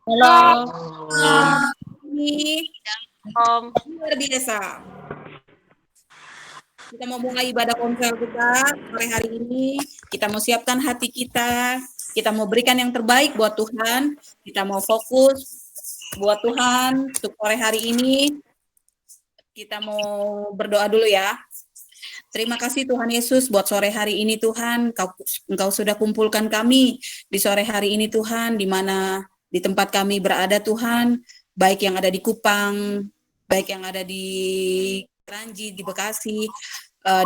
Halo, Halo. ini Om. luar biasa. Kita mau mulai ibadah konsel kita sore hari ini. Kita mau siapkan hati kita. Kita mau berikan yang terbaik buat Tuhan. Kita mau fokus buat Tuhan untuk sore hari ini. Kita mau berdoa dulu ya. Terima kasih Tuhan Yesus buat sore hari ini Tuhan. Engkau sudah kumpulkan kami di sore hari ini Tuhan, di mana di tempat kami berada Tuhan, baik yang ada di Kupang, baik yang ada di Kranji, di Bekasi,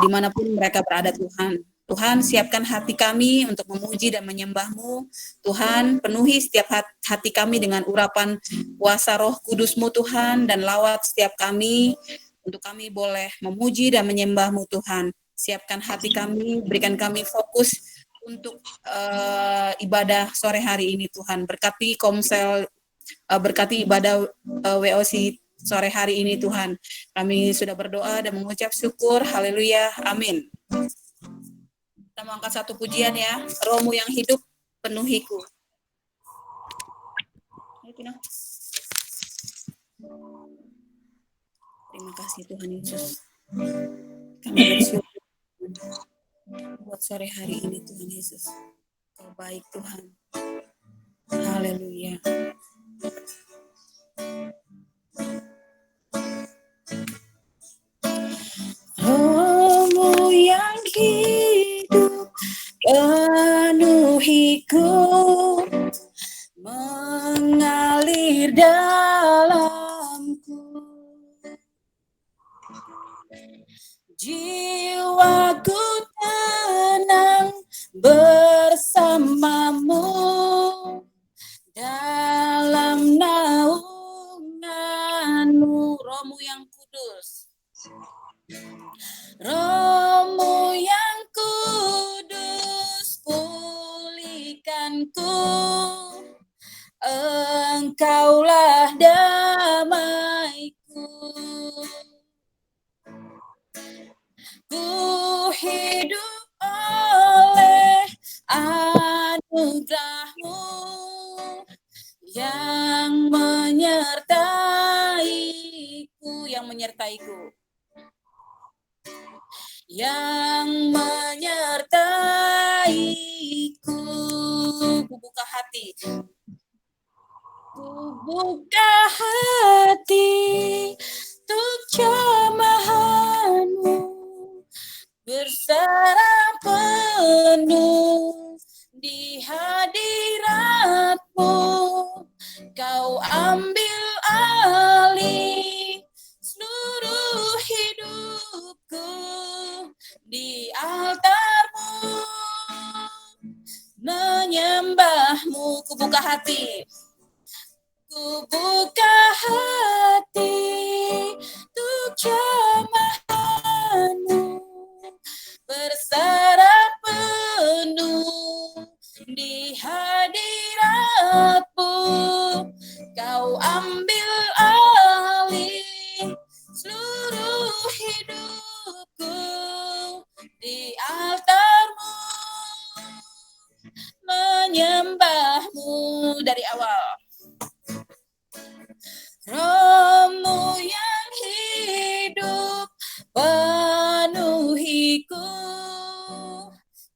dimanapun mereka berada Tuhan. Tuhan, siapkan hati kami untuk memuji dan menyembah-Mu. Tuhan, penuhi setiap hati kami dengan urapan kuasa roh kudus-Mu Tuhan, dan lawat setiap kami, untuk kami boleh memuji dan menyembah-Mu Tuhan. Siapkan hati kami, berikan kami fokus untuk ibadah sore hari ini Tuhan. Berkati komsel, berkati ibadah WOC sore hari ini Tuhan. Kami sudah berdoa dan mengucap syukur. Haleluya. Amin. Kita mau angkat satu pujian ya. Rohmu yang hidup penuhiku. Terima kasih Tuhan Yesus. Kami bersyukur buat sore hari ini Tuhan Yesus. Kau baik Tuhan. Haleluya. Rohmu yang hidup penuhiku, mengalir dalamku. Jiwaku tenang bersamamu dalam naungan-Mu. Rohmu yang kudus, Rohmu yang kudus, pulihkanku. Engkaulah damaiku. Ku hidup oleh anugerah-Mu yang menyertaiku, yang menyertaiku. Ku buka hati. Ku buka hati untuk jamahan-Mu, berserah penuh di hadirat-Mu. Kau ambil alih seluruh hidupku di altar-Mu, menyembah-Mu. Ku buka hati. Ku buka hati untuk jamahan-Mu, berserah penuh di hadirat-Mu. Kau ambil alih seluruh hidupku di altar-Mu, menyembah-Mu. Dari awal. Rohmu yang hidup penuhiku,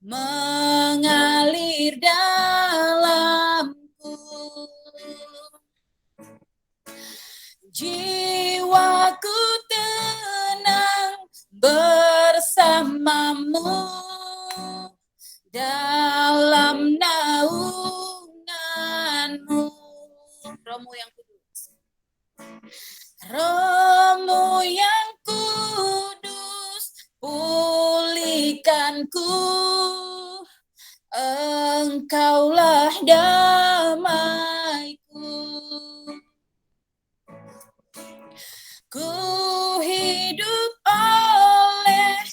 mengalir dalamku. Jiwaku tenang bersamamu dalam naungan-Mu. Rohmu yang kudus, Rohmu yang kudus, pulihkanku. Engkaulah damaiku. Ku hidup oleh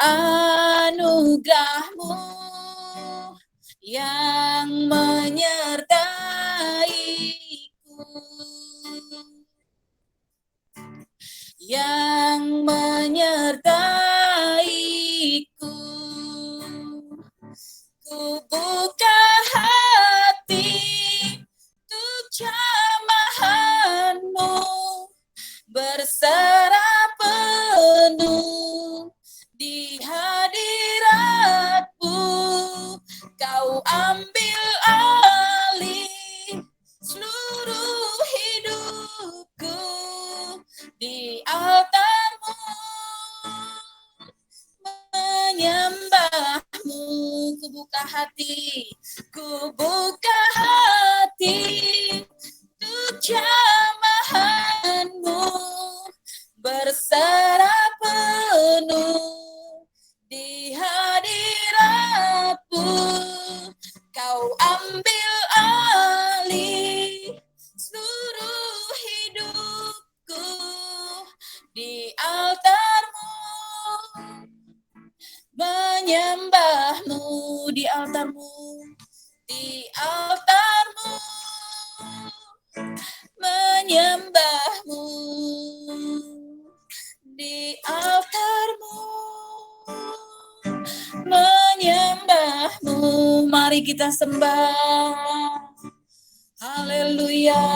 anugerah-Mu yang menyertaiku, yang menyertaiku. Ku buka hati untuk jamahanmu berserah penuh di hadiratmu, kau ambil alih seluruh hidupku di altarmu, menyembahmu. Ku buka hati untuk jamahanmu berserah penuh di hadiratmu, kau ambil alih seluruh hidupku di altarmu, menyembahmu di altarmu, di altarmu, menyembahmu di altarmu, menyembahmu. Mari kita sembah. Haleluya.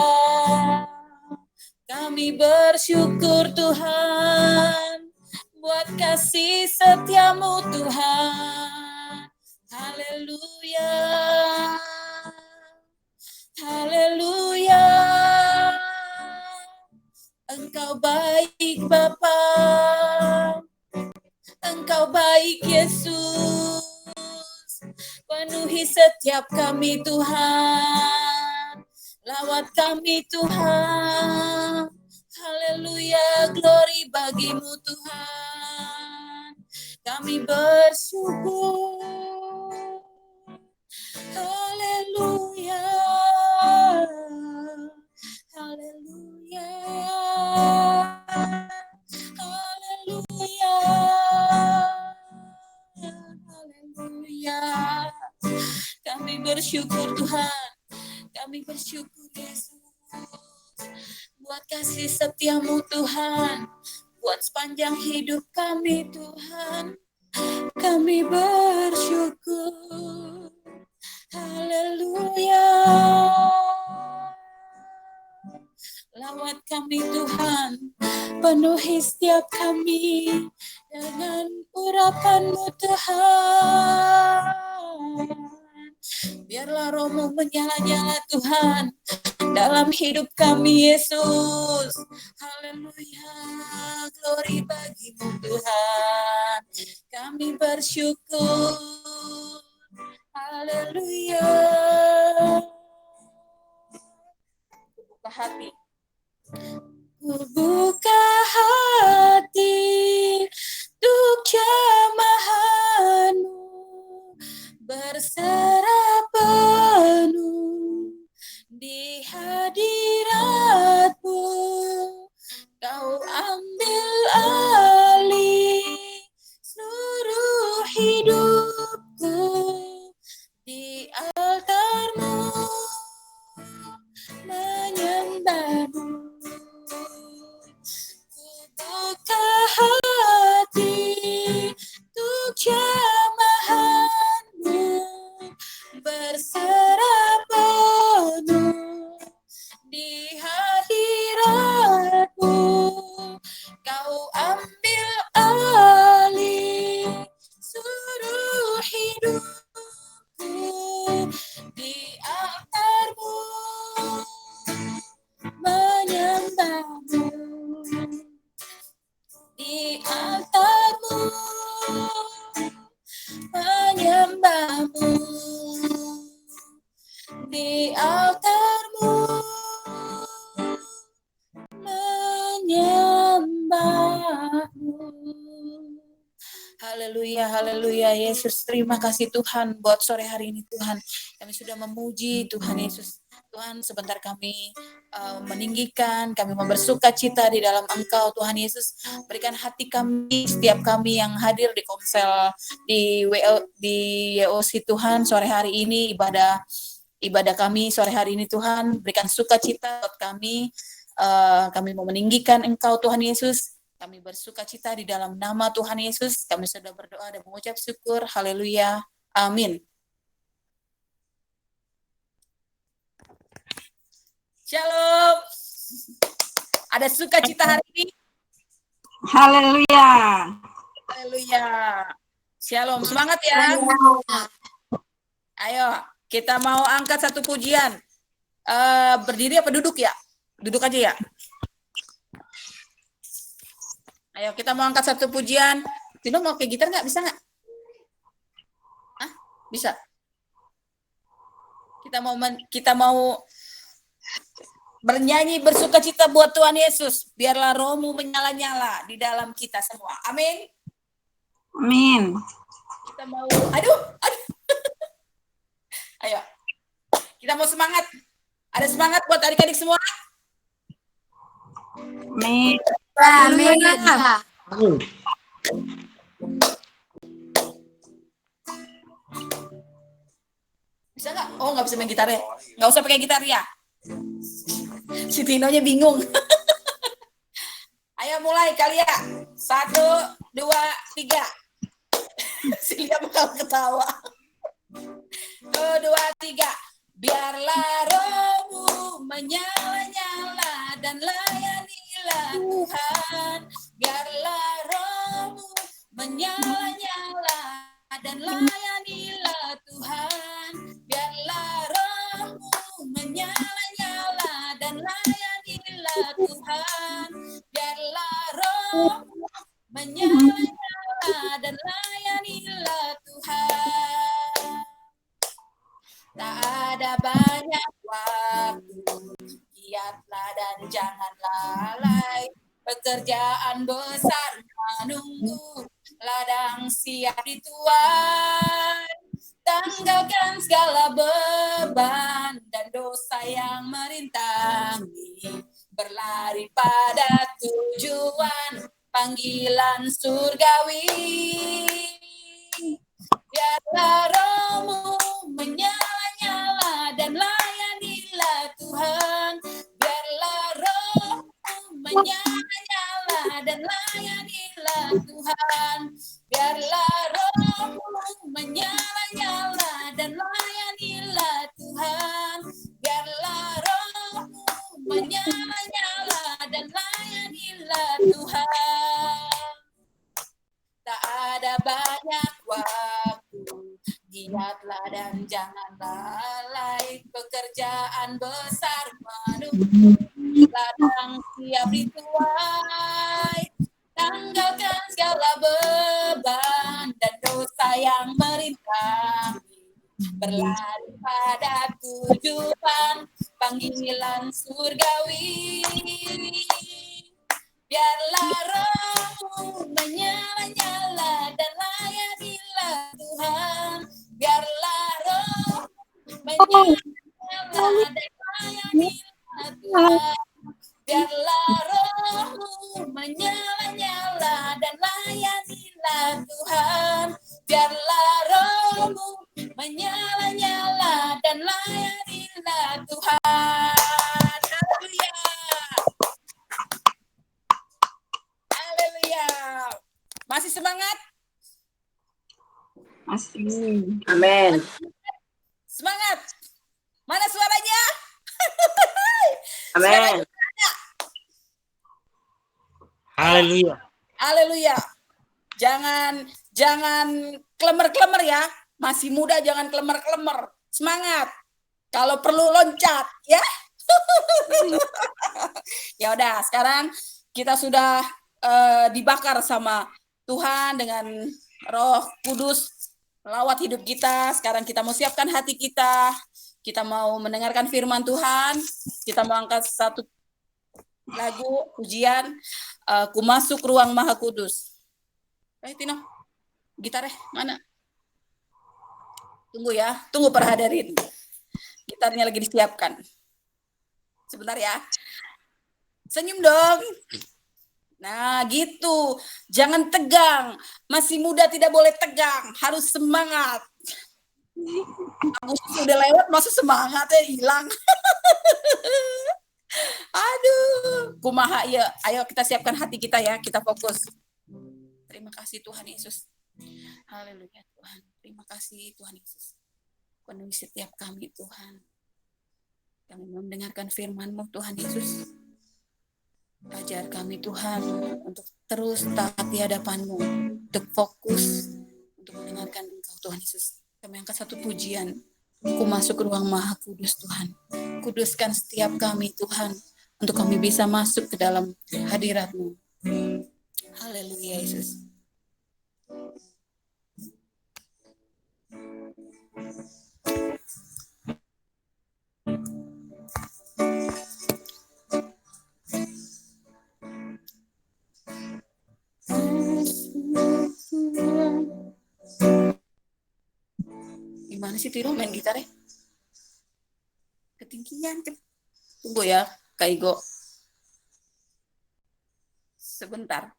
Kami bersyukur Tuhan buat kasih setiamu Tuhan. Haleluya. Haleluya. Engkau baik Bapa. Engkau baik Yesus. Penuhi setiap kami Tuhan. Lawat kami Tuhan. Haleluya, glory bagimu Tuhan. Kami bersyukur. Haleluya. Haleluya. Haleluya. Haleluya. Kami bersyukur Tuhan. Kami bersyukur Yesus. Buat kasih setiamu Tuhan. Buat sepanjang hidup kami Tuhan. Kami bersyukur. Haleluya. Lawat kami Tuhan, penuhi setiap kami dengan urapan-Mu Tuhan. Biarlah rohmu menyala-nyala Tuhan dalam hidup kami Yesus. Haleluya, glory bagimu Tuhan. Kami bersyukur. Haleluya. Buka hati. Ku buka hati untuk jamahanmu berserah penuh di hadiratmu, kau ambil alih seluruh hidupku di altarmu, menyembahmu. Buka hati untuk jamahanmu berserah penuh di hadiratmu, kau ambil alih seluruh hidupku di altarmu, menyembahmu di altarmu, menyembahmu di altarmu, menyembahmu. Haleluya, haleluya. Yesus, terima kasih Tuhan buat sore hari ini Tuhan. Kami sudah memuji Tuhan Yesus. Tuhan, sebentar kami meninggikan, kami bersuka cita di dalam Engkau Tuhan Yesus. Berikan hati kami, setiap kami yang hadir di Komsel, di YOC Tuhan, sore hari ini ibadah kami sore hari ini Tuhan. Berikan sukacita buat kami. Kami mau meninggikan Engkau Tuhan Yesus. Kami bersuka cita di dalam nama Tuhan Yesus. Kami sudah berdoa dan mengucap syukur. Haleluya. Amin. Shalom. Ada sukacita hari ini? Haleluya. Haleluya. Shalom. Semangat ya. Ayo, kita mau angkat satu pujian. Berdiri apa duduk ya? Duduk aja ya. Ayo, kita mau angkat satu pujian. Tino mau ke gitar nggak? Bisa nggak? Hah? Bisa. Kita mau bernyanyi bersukacita buat Tuhan Yesus. Biarlah rohmu menyala-nyala di dalam kita semua. Amin. Amin. Kita mau, aduh. Ayo, kita mau semangat. Ada semangat buat adik-adik semua? Amin. Amin. Bisa nggak? Oh, nggak bisa main gitar ya? Nggak usah pakai gitar ya? Si Tinonya bingung. Ayo mulai kali ya. 1, 2, 3. Si Lia bakal ketawa. 1, 2, 3. Biarlah rohmu menyala-nyala dan layanilah Tuhan. Biarlah rohmu menyala-nyala dan layanilah Tuhan. Biarlah rohmu menyala-nyala dan layanilah Tuhan. Biarlah rohmu menyala-nyala dan layanilah Tuhan. Tak ada banyak waktu, giatlah dan jangan lalai. Pekerjaan besar menunggu, ladang siap dituai. Tanggalkan segala beban dan dosa yang merintangi. Berlari pada tujuan panggilan surgawi. Biarlah rohmu menyala-nyala dan layanilah Tuhan. Biarlah rohmu menyala-nyala dan layanilah Tuhan. Biarlah rohmu menyala-nyala dan layanilah Tuhan. Biarlah rohmu menyala-nyala dan layanilah Tuhan. Tak ada banyak waktu, giatlah dan jangan lalai. Pekerjaan besar menunggu, ladang siap dituai. Tanggalkan segala beban dan dosa yang merintangi. Berlari pada tujuan panggilan surgawi. Biarlah rohmu menyala-nyala dan layanilah Tuhan. Biarlah rohmu menyala-nyala dan layanilah Tuhan. Biarlah rohmu menyala-nyala dan layanilah Tuhan. Biarlah rohmu menyala-nyala dan layanilah Tuhan. Haleluya. Haleluya. Masih semangat? Masih. Amin. Semangat. Mana suaranya? Amin. Haleluya. Haleluya. Jangan klemer-klemer ya. Masih muda jangan klemer-klemer. Semangat. Kalau perlu loncat ya. Ya udah, sekarang kita sudah dibakar sama Tuhan dengan Roh Kudus melawat hidup kita. Sekarang kita mau siapkan hati kita. Kita mau mendengarkan firman Tuhan. Kita mau angkat satu lagu pujian, Ku Masuk Ruang Maha Kudus. Tino, gitarnya mana? Tunggu ya, tunggu para hadirin. Gitarnya lagi disiapkan. Sebentar ya. Senyum dong. Nah gitu, jangan tegang. Masih muda tidak boleh tegang, harus semangat. Agustus sudah lewat, masa semangatnya hilang. Aduh, kumaha ya. Ayo kita siapkan hati kita ya, kita fokus. Terima kasih Tuhan Yesus. Haleluya Tuhan. Terima kasih Tuhan Yesus. Penuhi setiap kami Tuhan. Kami mendengarkan firman-Mu Tuhan Yesus. Ajar kami Tuhan untuk terus taat di hadapan-Mu, untuk fokus, untuk mendengarkan Engkau Tuhan Yesus. Kami angkat satu pujian. Ku masuk ke ruang Maha Kudus Tuhan. Kuduskan setiap kami Tuhan, untuk kami bisa masuk ke dalam hadirat-Mu. Haleluya Yesus. Gimana sih Tiro main gitar ya? Ketinggian kan? Tunggu ya, Kak Igo. Sebentar.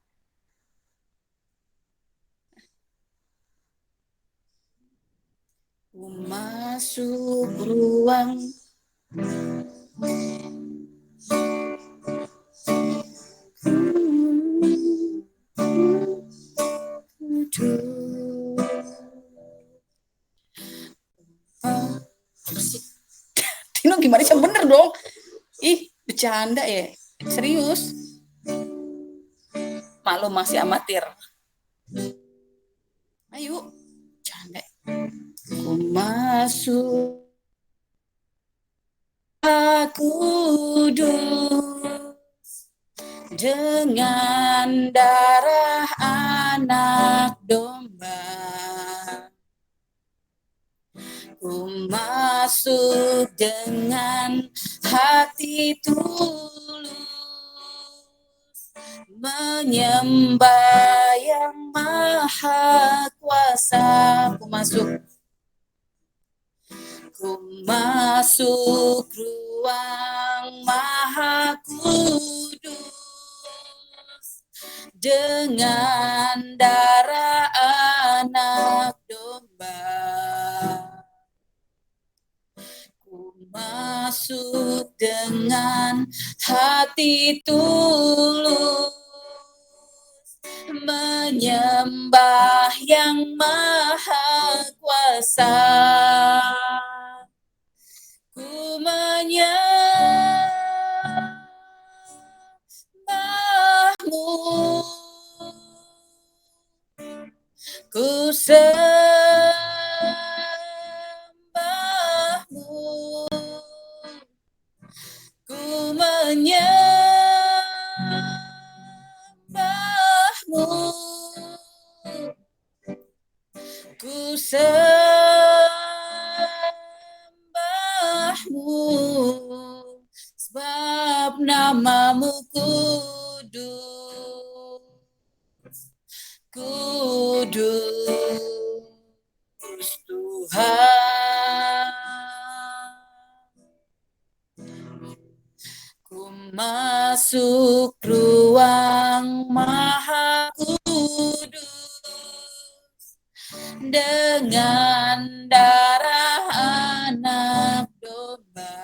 Ku masuk ruang Tino gimana sih? Bener dong. Ih, bercanda ya. Serius. Malu masih amatir. Ayo. Bercanda. Ku masuk kudus dengan darah anak domba. Ku masuk dengan hati tulus, menyembah yang maha kuasa. Ku masuk ruang maha kudus dengan darah anak domba. Masuk dengan hati tulus, menyembah yang maha kuasa. Ku menyembahmu, ku ku menyembahmu, ku sembahmu, sebab namamu kudus, kudus Tuhan. Ku masuk ruang maha kudus dengan darah anak domba.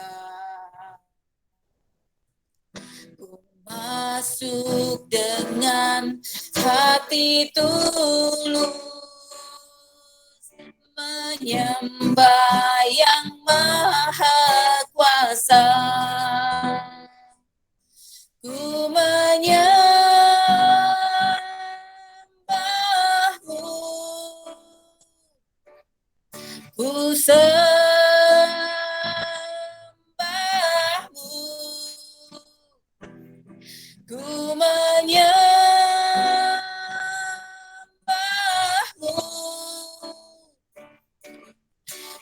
Ku masuk dengan hati tulus, menyembah yang maha kuasa. Ku menyembahmu, ku sembahmu, ku menyembahmu,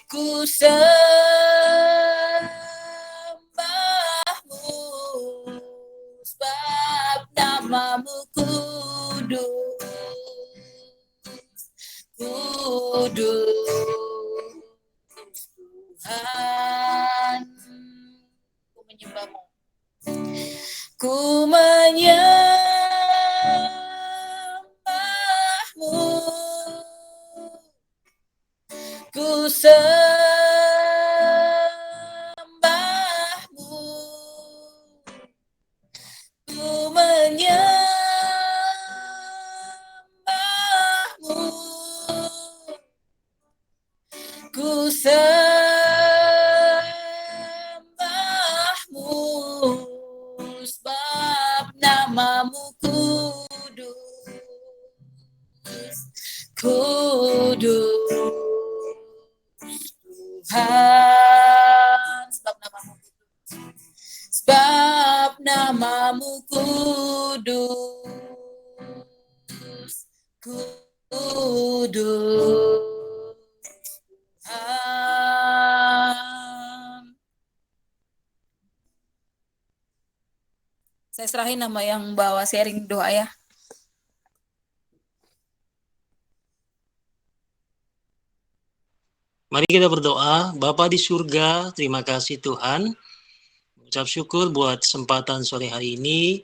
ku sembahmu, sebab namamu kudus, kudus Tuhan. Ku menyembahmu, ku menyembahmu, ku sembahmu, ku menyembahmu, ku sembahmu, namamu kudus, kudus. Saya serahin nama yang bawa sharing doa ya. Mari kita berdoa. Bapa di surga, terima kasih Tuhan. Ucap syukur buat kesempatan sore hari ini.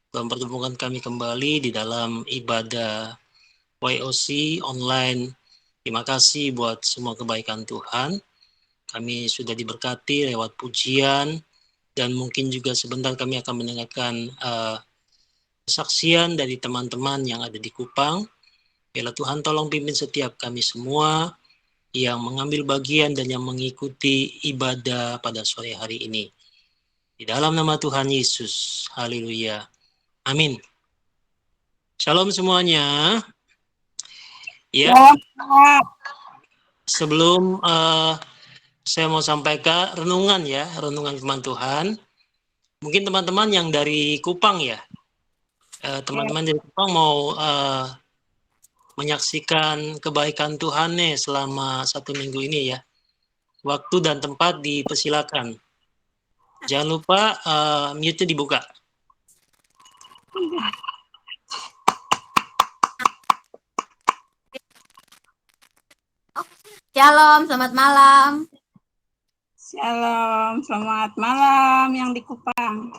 Tuhan pertemukan kami kembali di dalam ibadah YOC online. Terima kasih buat semua kebaikan Tuhan. Kami sudah diberkati lewat pujian, dan mungkin juga sebentar kami akan mendengarkan kesaksian dari teman-teman yang ada di Kupang. Biarlah Tuhan tolong pimpin setiap kami semua yang mengambil bagian dan yang mengikuti ibadah pada sore hari ini. Di dalam nama Tuhan Yesus. Haleluya. Amin. Shalom semuanya. Ya, sebelum saya mau sampaikan renungan ya, renungan firman Tuhan. Mungkin teman-teman yang dari Kupang ya, teman-teman dari Kupang mau menyaksikan kebaikan Tuhan nih selama 1 minggu ini ya. Waktu dan tempat dipersilakan. Jangan lupa mute dibuka. Shalom, selamat malam. Shalom, selamat malam yang di Kupang.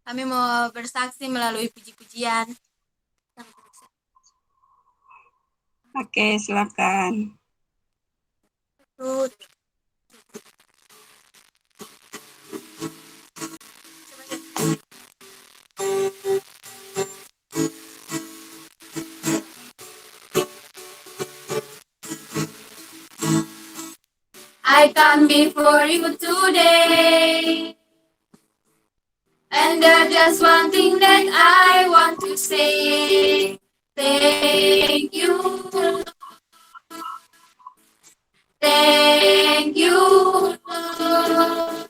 Kami mau bersaksi melalui puji-pujian. Oke, silakan. I come before you today, and there's just one thing that I want to say. Thank you, Lord. Thank you, Lord,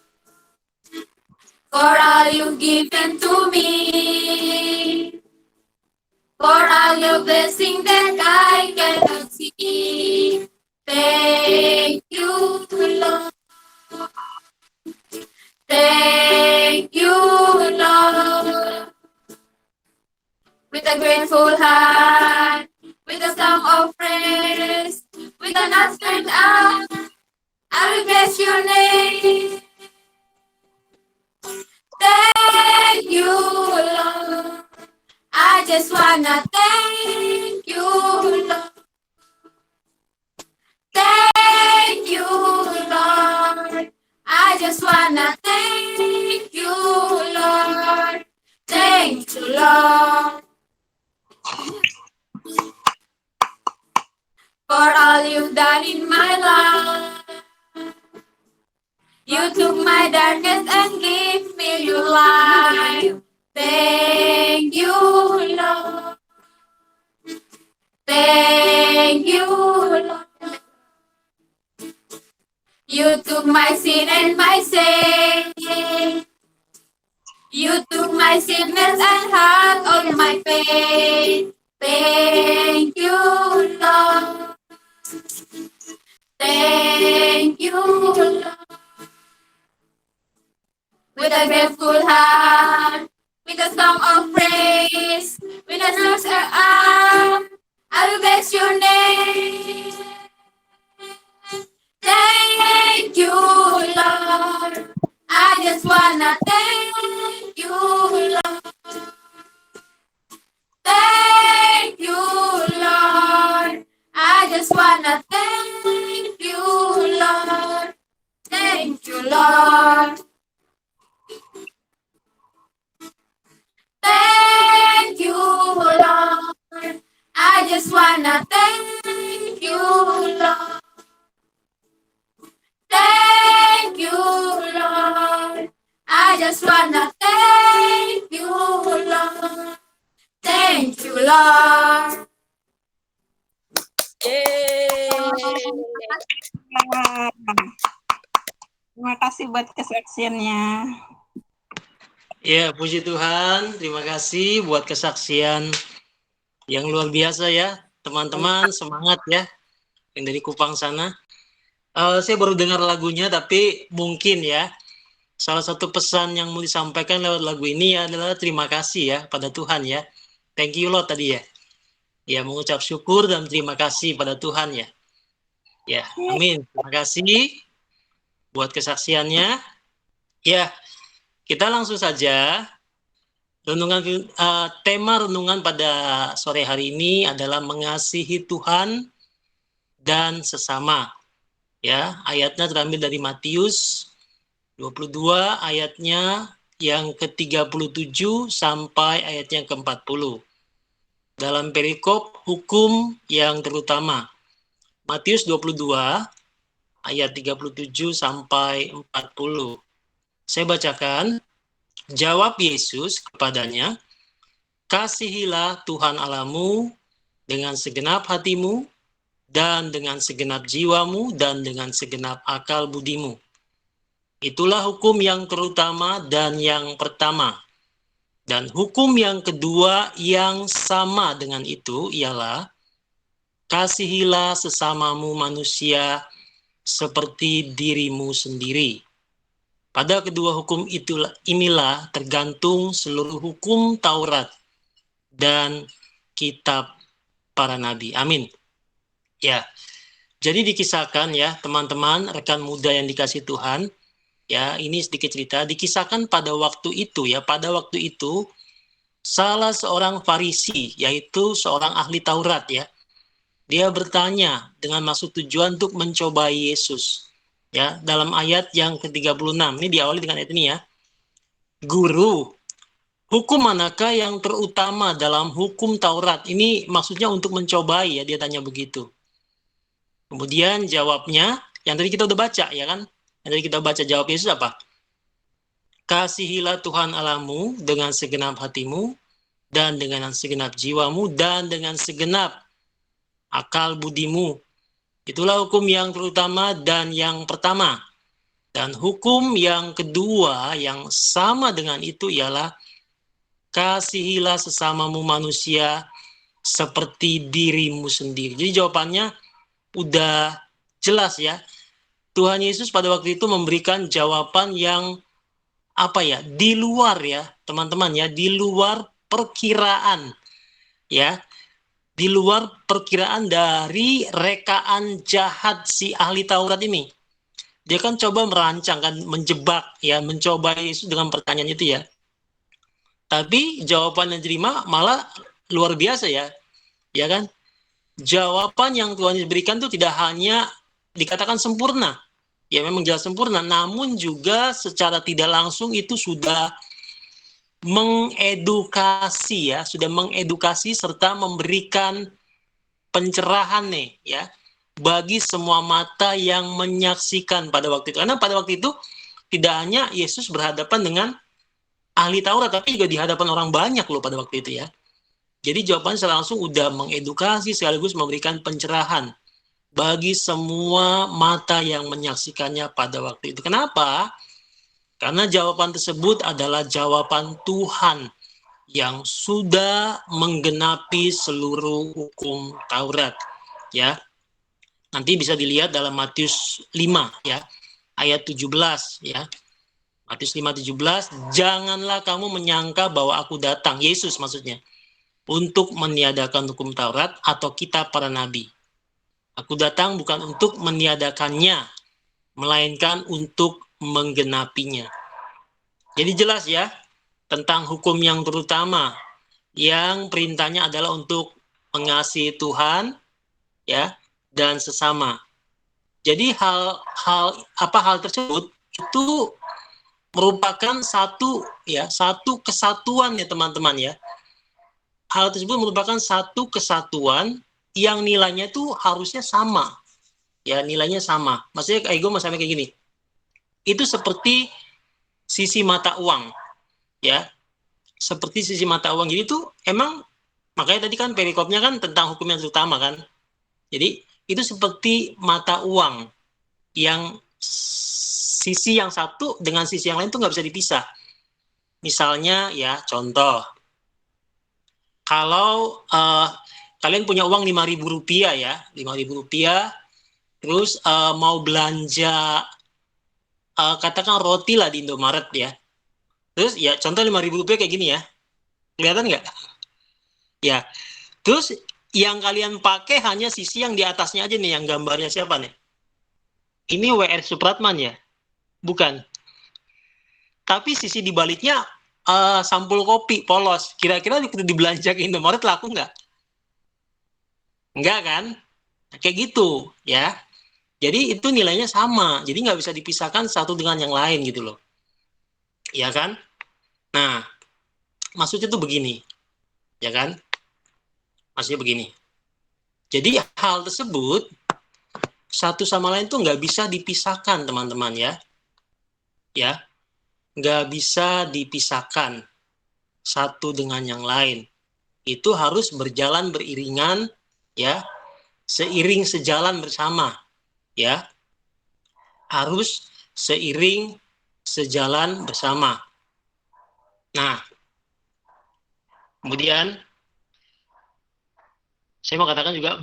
for all you've given to me, for all your blessings that I cannot see. Thank you, Lord. Thank you, Lord. With a grateful heart, with a song of praise, with an outstretched arm, I will bless your name. Thank you, Lord. I just wanna thank you, Lord. Thank you, Lord. I just wanna thank you, Lord. Thank you, Lord, for all you've done in my life. You took my darkness and gave me your light. Thank you, Lord. Thank you, Lord. You took my sin and my sin. You took my sickness and had all my pain. Thank you, Lord. Thank you, Lord. With a grateful heart, with a song of praise, with a sincere arm, I will bless your name. Thank you, Lord. I just wanna thank you, Lord. Thank you, Lord. I just wanna thank you, Lord. Thank you, Lord. Thank you, Lord. I just wanna thank you, Lord. Thank you, Lord. I just wanna thank you, Lord. Thank you, Lord. Terima kasih buat kesaksiannya. Ya, puji Tuhan. Terima kasih buat kesaksian yang luar biasa ya. Teman-teman, semangat ya. Yang dari Kupang sana. Saya baru dengar lagunya, tapi mungkin ya, salah satu pesan yang mau disampaikan lewat lagu ini adalah terima kasih ya pada Tuhan ya. Thank you Lord tadi ya. Ya, mengucap syukur dan terima kasih pada Tuhan ya. Ya, amin. Terima kasih buat kesaksiannya. Ya, kita langsung saja. Tema renungan pada sore hari ini adalah mengasihi Tuhan dan sesama. Ya, ayatnya terambil dari Matius 22 ayatnya yang ke-37 sampai ayatnya ke-40. Dalam perikop hukum yang terutama. Matius 22 ayat 37 sampai 40. Saya bacakan. Jawab Yesus kepadanya, kasihilah Tuhan Allahmu dengan segenap hatimu, dan dengan segenap jiwamu, dan dengan segenap akal budimu. Itulah hukum yang terutama dan yang pertama. Dan hukum yang kedua yang sama dengan itu ialah, kasihilah sesamamu manusia seperti dirimu sendiri. Pada kedua hukum inilah tergantung seluruh hukum Taurat dan kitab para nabi. Amin. Ya, jadi dikisahkan ya teman-teman, rekan muda yang dikasih Tuhan, ya ini sedikit cerita, dikisahkan pada waktu itu ya, pada waktu itu salah seorang Farisi, yaitu seorang ahli Taurat ya, dia bertanya dengan maksud tujuan untuk mencobai Yesus. Ya, dalam ayat yang ke-36, ini diawali dengan ayat ini ya. Guru, hukum manakah yang terutama dalam hukum Taurat? Ini maksudnya untuk mencobai ya, dia tanya begitu. Kemudian jawabnya, yang tadi kita udah baca ya kan? Yang tadi kita baca jawab Yesus apa? Kasihilah Tuhan Allahmu dengan segenap hatimu, dan dengan segenap jiwamu, dan dengan segenap akal budimu. Itulah hukum yang terutama dan yang pertama. Dan hukum yang kedua yang sama dengan itu ialah, kasihilah sesamamu manusia seperti dirimu sendiri. Jadi jawabannya udah jelas ya. Tuhan Yesus pada waktu itu memberikan jawaban yang di luar ya, teman-teman ya, di luar perkiraan ya. Di luar perkiraan dari rekaan jahat si ahli Taurat ini. Dia kan coba merancang, kan menjebak, ya, mencoba Yesus dengan pertanyaan itu ya. Tapi jawaban yang diterima malah luar biasa ya. Ya kan? Jawaban yang Tuhan Yesus berikan itu tidak hanya dikatakan sempurna. Ya memang jelas sempurna, namun juga secara tidak langsung itu sudah mengedukasi ya, sudah mengedukasi serta memberikan pencerahan nih ya bagi semua mata yang menyaksikan pada waktu itu. Karena pada waktu itu tidak hanya Yesus berhadapan dengan ahli Taurat, tapi juga di hadapan orang banyak loh pada waktu itu ya. Jadi jawabannya secara langsung udah mengedukasi sekaligus memberikan pencerahan bagi semua mata yang menyaksikannya pada waktu itu. Kenapa? Karena jawaban tersebut adalah jawaban Tuhan yang sudah menggenapi seluruh hukum Taurat. Ya. Nanti bisa dilihat dalam Matius 5 ya, ayat 17 ya. Matius 5:17, janganlah kamu menyangka bahwa aku datang, Yesus maksudnya, untuk meniadakan hukum Taurat atau kitab para nabi. Aku datang bukan untuk meniadakannya, melainkan untuk menggenapinya. Jadi jelas ya, tentang hukum yang terutama, yang perintahnya adalah untuk mengasihi Tuhan ya dan sesama. Jadi hal tersebut itu merupakan satu kesatuan ya teman-teman ya. Hal tersebut merupakan satu kesatuan yang nilainya itu harusnya sama. Ya, nilainya sama. Maksudnya ego sampai kayak gini. Itu seperti sisi mata uang. Ya. Seperti sisi mata uang. Jadi itu emang makanya tadi kan perikopnya kan tentang hukum yang terutama kan. Jadi itu seperti mata uang yang sisi yang satu dengan sisi yang lain itu nggak bisa dipisah. Misalnya ya, contoh, kalau kalian punya uang Rp5.000 ya, Rp5.000, terus mau belanja katakan roti lah di Indomaret ya. Terus ya contoh Rp5.000 kayak gini ya. Kelihatan nggak? Ya. Terus yang kalian pakai hanya sisi yang di atasnya aja nih, yang gambarnya siapa nih? Ini W.R. Supratman ya? Bukan. Tapi sisi di baliknya sampul kopi polos. Kira-kira waktu dibelanja ke Indomaret laku nggak? Enggak kan? Kayak gitu ya. Jadi itu nilainya sama. Jadi nggak bisa dipisahkan satu dengan yang lain gitu loh. Ya kan? Nah, maksudnya tuh begini. Ya kan? Maksudnya begini. Jadi hal tersebut satu sama lain tuh nggak bisa dipisahkan, teman-teman ya. Ya. Nggak bisa dipisahkan satu dengan yang lain. Itu harus berjalan beriringan ya. Seiring sejalan bersama. Ya, harus seiring sejalan bersama. Nah, kemudian saya mau katakan juga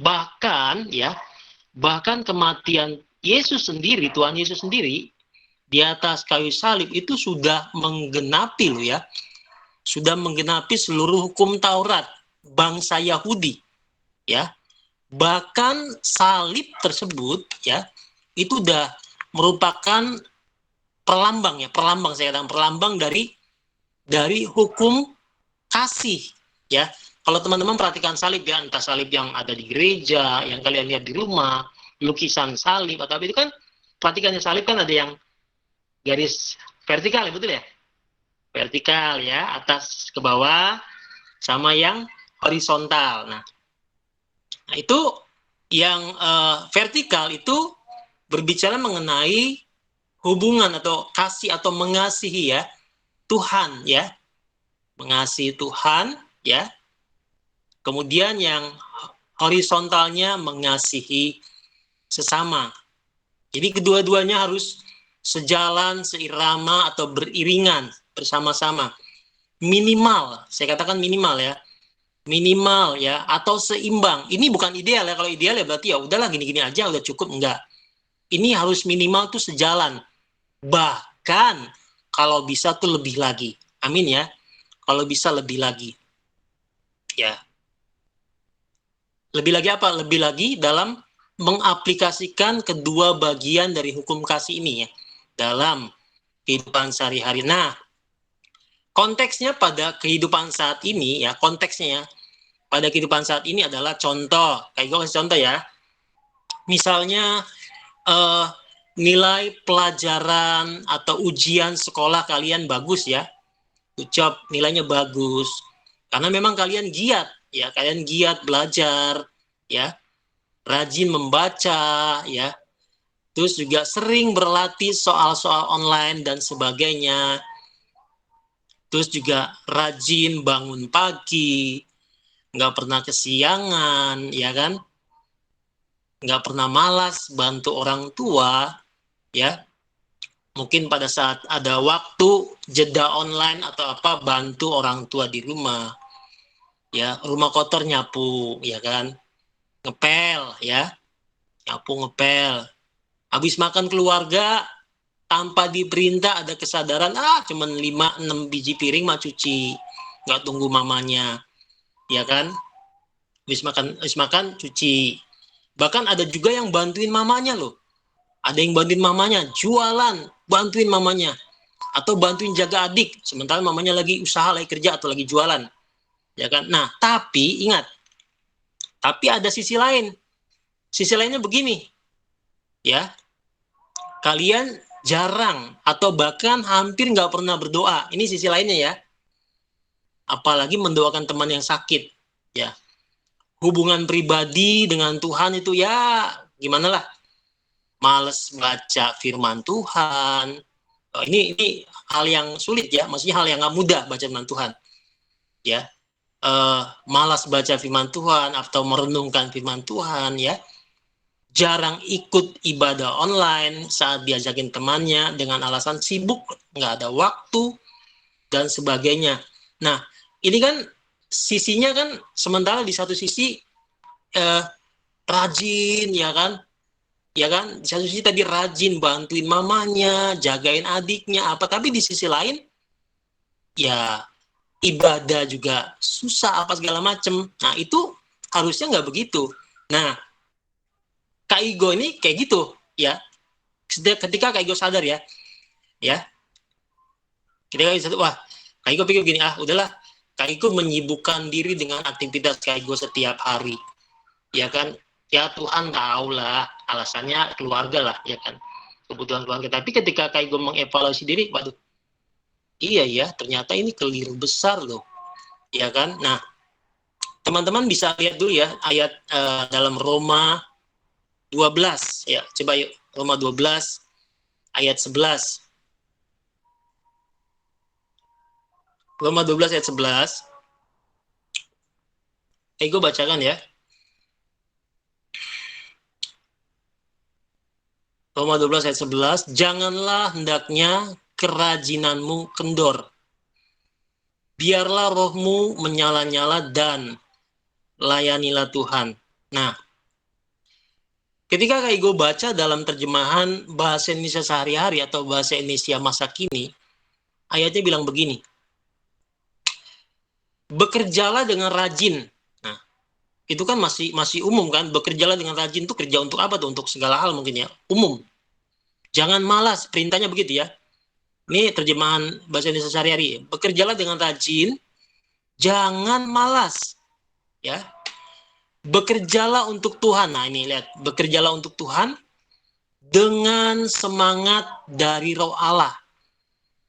bahkan kematian Yesus sendiri, Tuhan Yesus sendiri di atas kayu salib itu sudah menggenapi loh ya, sudah menggenapi seluruh hukum Taurat bangsa Yahudi, ya. Bahkan salib tersebut ya itu udah merupakan perlambang saya katakan perlambang dari hukum kasih ya. Kalau teman-teman perhatikan salib ya, entah salib yang ada di gereja, yang kalian lihat di rumah, lukisan salib atau apa itu kan, perhatikan salib kan ada yang garis vertikal ya, betul ya? Vertikal ya, atas ke bawah sama yang horizontal. Nah, itu yang vertikal itu berbicara mengenai hubungan atau kasih atau mengasihi ya Tuhan ya, mengasihi Tuhan ya. Kemudian yang horizontalnya mengasihi sesama. Jadi kedua-duanya harus sejalan, seirama atau beriringan bersama-sama. Minimal, saya katakan minimal ya. Minimal ya, atau seimbang. Ini bukan ideal ya. Kalau ideal ya berarti ya udahlah gini-gini aja udah cukup. Enggak. Ini harus minimal tuh sejalan. Bahkan kalau bisa tuh lebih lagi. Amin ya. Kalau bisa lebih lagi. Ya. Lebih lagi apa? Lebih lagi dalam mengaplikasikan kedua bagian dari hukum kasih ini ya dalam kehidupan sehari-hari. Nah, konteksnya pada kehidupan saat ini ya, konteksnya ya, pada kehidupan saat ini adalah contoh. Kayak gue kasih contoh ya. Misalnya nilai pelajaran atau ujian sekolah kalian bagus ya. Ucap nilainya bagus. Karena memang kalian giat ya, kalian giat belajar ya. Rajin membaca ya. Terus juga sering berlatih soal-soal online dan sebagainya. Terus juga rajin bangun pagi, nggak pernah kesiangan, ya kan? Nggak pernah malas bantu orang tua, ya. Mungkin pada saat ada waktu jeda online atau apa, bantu orang tua di rumah, ya. Rumah kotor nyapu, ya kan? Ngepel, ya. Nyapu ngepel. Habis makan keluarga, tanpa diperintah ada kesadaran, cuman 5-6 biji piring mah cuci, nggak tunggu mamanya, ya kan? Habis makan cuci. Bahkan ada juga yang bantuin mamanya loh. Ada yang bantuin mamanya jualan, bantuin mamanya, atau bantuin jaga adik, sementara mamanya lagi usaha, lagi kerja atau lagi jualan, ya kan? Nah, tapi ingat, tapi ada sisi lain. Sisi lainnya begini, ya. Kalian jarang atau bahkan hampir nggak pernah berdoa. Ini sisi lainnya ya. Apalagi mendoakan teman yang sakit. Ya. Hubungan pribadi dengan Tuhan itu ya gimana lah. Males baca firman Tuhan. Ini hal yang sulit ya. Maksudnya hal yang nggak mudah baca firman Tuhan. Ya. Malas baca firman Tuhan atau merenungkan firman Tuhan ya. Jarang ikut ibadah online saat diajakin temannya dengan alasan sibuk, nggak ada waktu, dan sebagainya. Nah, ini kan sisinya kan sementara di satu sisi rajin, ya kan? Ya kan, di satu sisi tadi rajin bantuin mamanya, jagain adiknya apa, tapi di sisi lain ya ibadah juga susah apa segala macem. Nah, itu harusnya nggak begitu. Nah, Kak Igo ini kayak gitu, ya. Ketika Kak Igo sadar ya, ketika Kak Igo sadar, wah, Kak Igo pikir gini, udahlah, Kak Igo menyibukkan diri dengan aktivitas Kak Igo setiap hari, ya kan? Ya Tuhan tahu lah, alasannya keluarga lah, ya kan? Kebutuhan keluarga. Tapi ketika Kak Igo mengevaluasi diri, waduh, iya ya, ternyata ini keliru besar loh, ya kan? Nah, teman-teman bisa lihat dulu ya ayat dalam Roma 12 ya. Coba yuk, Roma 12 ayat 11. Roma 12 ayat 11. Gue bacakan ya. Roma 12 ayat 11, janganlah hendaknya kerajinanmu kendor. Biarlah rohmu menyala-nyala dan layanilah Tuhan. Nah, ketika Kak Igo baca dalam terjemahan bahasa Indonesia sehari-hari atau bahasa Indonesia masa kini, ayatnya bilang begini, bekerjalah dengan rajin. Nah, itu kan masih umum kan, bekerjalah dengan rajin itu kerja untuk apa tuh? Untuk segala hal mungkin ya, umum. Jangan malas, perintahnya begitu ya. Ini terjemahan bahasa Indonesia sehari-hari. Bekerjalah dengan rajin, jangan malas. Ya. Bekerjalah untuk Tuhan. Nah, ini lihat, bekerjalah untuk Tuhan dengan semangat dari Roh Allah.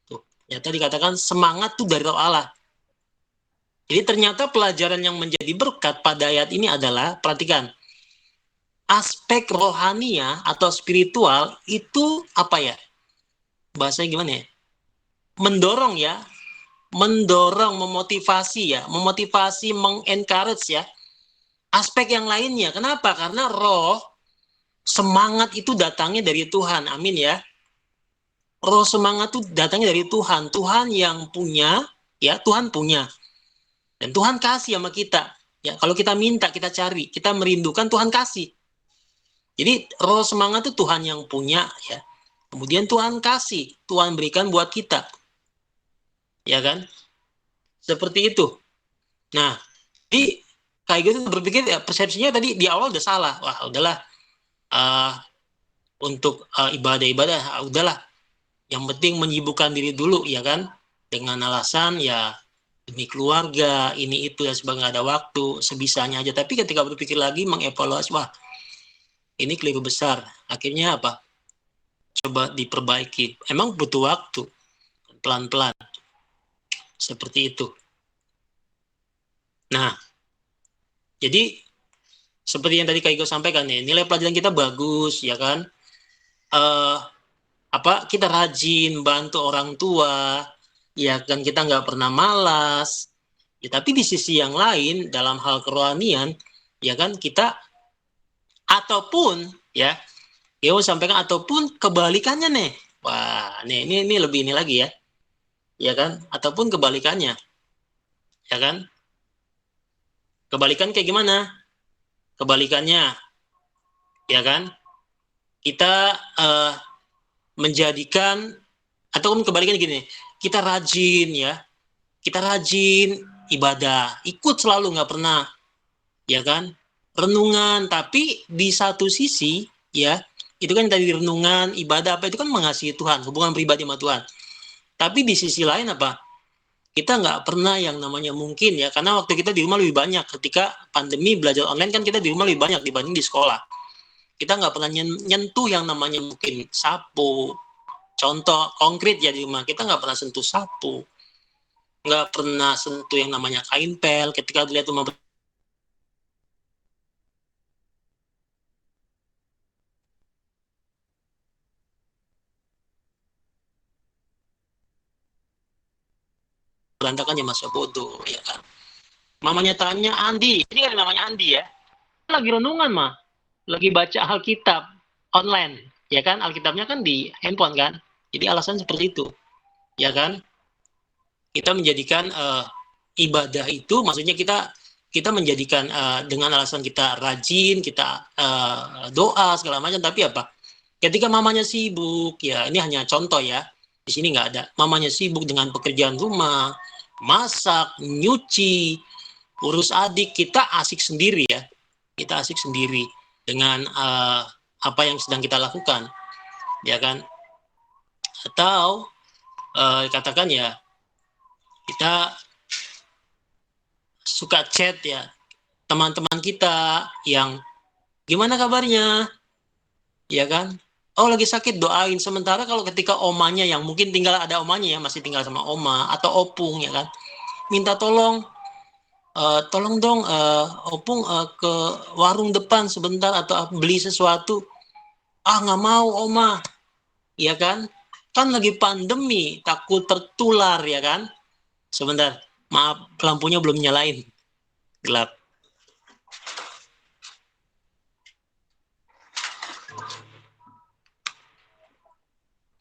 Tuh, ya tadi dikatakan semangat tuh dari Roh Allah. Jadi ternyata pelajaran yang menjadi berkat pada ayat ini adalah, perhatikan, aspek rohania atau spiritual itu apa ya? Bahasanya gimana ya? Mendorong ya, mendorong, memotivasi ya, memotivasi, mengencourage ya. Aspek yang lainnya, kenapa? Karena roh, semangat itu datangnya dari Tuhan, amin ya. Roh semangat itu datangnya dari Tuhan, Tuhan yang punya, ya Tuhan punya. Dan Tuhan kasih sama kita. Ya, kalau kita minta, kita cari, kita merindukan, Tuhan kasih. Jadi roh semangat itu Tuhan yang punya ya. Kemudian Tuhan kasih, Tuhan berikan buat kita. Ya kan? Seperti itu. Nah, jadi kayak gitu berpikir ya, persepsinya tadi di awal udah salah. Wah, udahlah. Untuk ibadah-ibadah, udahlah. Yang penting menyibukkan diri dulu ya kan? Dengan alasan ya demi keluarga, ini itu ya sebagainya, ada waktu, sebisanya aja. Tapi ketika berpikir lagi, mengevaluasi, wah, ini keliru besar. Akhirnya apa? Coba diperbaiki. Emang butuh waktu. Pelan-pelan. Seperti itu. Nah, jadi seperti yang tadi Kak Igo sampaikan nih, nilai pelajaran kita bagus, ya kan? Kita rajin bantu orang tua, ya kan, kita nggak pernah malas. Ya, tapi di sisi yang lain, dalam hal kerohanian, ya kan, kita ataupun ya mau sampaikan ataupun kebalikannya nih. Wah, ini lebih ini lagi ya. Ya kan? Ataupun kebalikannya. Ya kan? Kebalikan kayak gimana? Kebalikannya ya kan? Kita menjadikan ataupun kebalikannya gini. Kita rajin ya. Kita rajin ibadah, ikut selalu, nggak pernah ya kan? Renungan, tapi di satu sisi ya, itu kan tadi renungan, ibadah apa itu kan mengasihi Tuhan, hubungan pribadi sama Tuhan. Tapi di sisi lain apa? Kita nggak pernah yang namanya mungkin ya, karena waktu kita di rumah lebih banyak. Ketika pandemi belajar online kan kita di rumah lebih banyak dibanding di sekolah. Kita nggak pernah nyentuh yang namanya mungkin sapu. Contoh konkret ya di rumah, kita nggak pernah sentuh sapu. Nggak pernah sentuh yang namanya kain pel. Ketika dilihat rumah berantakan ya masa bodoh ya kan. Mamanya tanya, Andi, ini kan namanya Andi ya, lagi renungan mah, lagi baca Alkitab online ya kan, Alkitabnya kan di handphone kan, jadi alasan seperti itu ya kan. kita menjadikan ibadah itu, maksudnya kita menjadikan dengan alasan kita rajin, kita doa segala macam, tapi apa? Ketika mamanya sibuk, ya ini hanya contoh ya, di sini nggak ada. Mamanya sibuk dengan pekerjaan rumah, masak, nyuci, urus adik, kita asik sendiri ya. Kita asik sendiri dengan apa yang sedang kita lakukan, ya kan? Atau katakan ya, kita suka chat ya teman-teman kita yang gimana kabarnya, ya kan? Oh lagi sakit, doain. Sementara kalau ketika omanya yang mungkin tinggal ada omanya ya, masih tinggal sama oma atau opung ya kan, minta tolong dong opung ke warung depan sebentar atau beli sesuatu. Nggak mau oma, ya kan? Kan lagi pandemi, takut tertular ya kan? Sebentar, maaf lampunya belum nyalain, gelap.